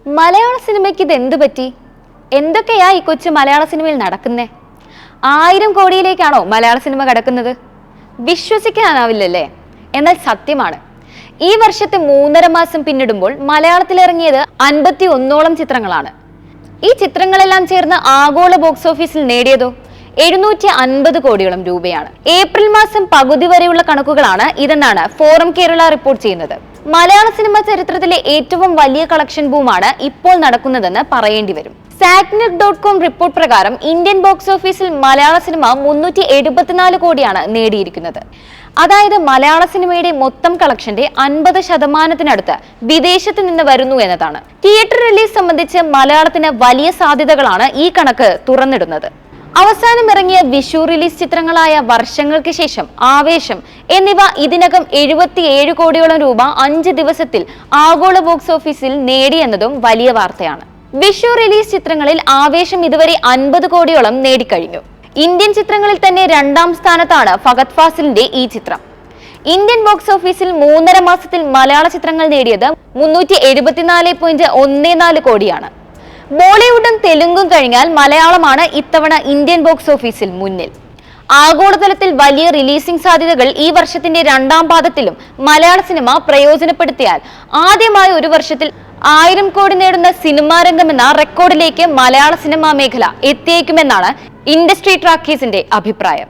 മലയാള സിനിമയ്ക്ക് ഇത് എന്തു പറ്റി? എന്തൊക്കെയാ ഈ കൊച്ചു മലയാള സിനിമയിൽ നടക്കുന്നേ? 1000 കോടിയിലേക്കാണോ മലയാള സിനിമ കടക്കുന്നത്? വിശ്വസിക്കാനാവില്ലല്ലേ? എന്നാൽ സത്യമാണ്. ഈ വർഷത്തെ 3.5 മാസം പിന്നിടുമ്പോൾ മലയാളത്തിൽ ഇറങ്ങിയത് 51ഓളം ചിത്രങ്ങളാണ്. ഈ ചിത്രങ്ങളെല്ലാം ചേർന്ന് ആഗോള ബോക്സ് ഓഫീസിൽ നേടിയതോ 750 കോടിയോളം രൂപയാണ്. ഏപ്രിൽ മാസം പകുതി വരെയുള്ള കണക്കുകളാണ് ഇതെന്നാണ് ഫോറം കേരള റിപ്പോർട്ട് ചെയ്യുന്നത്. മലയാള സിനിമ ചരിത്രത്തിലെ ഏറ്റവും വലിയ കളക്ഷൻ ബൂമാണ് ഇപ്പോൾ നടക്കുന്നതെന്ന് പറയേണ്ടി വരും. Satnet.com റിപ്പോർട്ട് പ്രകാരം ഇന്ത്യൻ ബോക്സ് ഓഫീസിൽ മലയാള സിനിമ 374 കോടിയാണ് നേടിയിരിക്കുന്നത്. അതായത് മലയാള സിനിമയുടെ മൊത്തം കളക്ഷന്റെ 50% വിദേശത്ത് നിന്ന് വരുന്നു എന്നതാണ്. തിയേറ്റർ റിലീസ് സംബന്ധിച്ച് മലയാളത്തിന് വലിയ സാധ്യതകളാണ് ഈ കണക്ക് തുറന്നിടുന്നത്. അവസാനം ഇറങ്ങിയ വിഷു റിലീസ് ചിത്രങ്ങളായ വർഷങ്ങൾക്ക് ശേഷം, ആവേശം എന്നിവ ഇതിനകം 77 കോടിയോളം രൂപ 5 ദിവസത്തിൽ ആഗോള ബോക്സ് ഓഫീസിൽ നേടിയെന്നതും വലിയ വാർത്തയാണ്. വിഷു റിലീസ് ചിത്രങ്ങളിൽ ആവേശം ഇതുവരെ 50 കോടിയോളം നേടിക്കഴിഞ്ഞു. ഇന്ത്യൻ ചിത്രങ്ങളിൽ തന്നെ 2ാം സ്ഥാനത്താണ് ഫഹദ് ഫാസിലിന്റെ ഈ ചിത്രം. ഇന്ത്യൻ ബോക്സ് ഓഫീസിൽ 3.5 മാസത്തിൽ മലയാള ചിത്രങ്ങൾ നേടിയത് 374.14 കോടിയാണ്. ബോളിവുഡും തെലുങ്കും കഴിഞ്ഞാൽ മലയാളമാണ് ഇത്തവണ ഇന്ത്യൻ ബോക്സ് ഓഫീസിൽ മുന്നിൽ. ആഗോളതലത്തിൽ വലിയ റിലീസിംഗ് സാധ്യതകൾ ഈ വർഷത്തിന്റെ 2ാം പാദത്തിലും മലയാള സിനിമ പ്രയോജനപ്പെടുത്തിയാൽ ആദ്യമായി ഒരു വർഷത്തിൽ 1000 കോടി നേടുന്ന സിനിമാ രംഗമെന്ന റെക്കോർഡിലേക്ക് മലയാള സിനിമാ മേഖല എത്തിയേക്കുമെന്നാണ് ഇൻഡസ്ട്രി ട്രാക്കേഴ്സിന്റെ അഭിപ്രായം.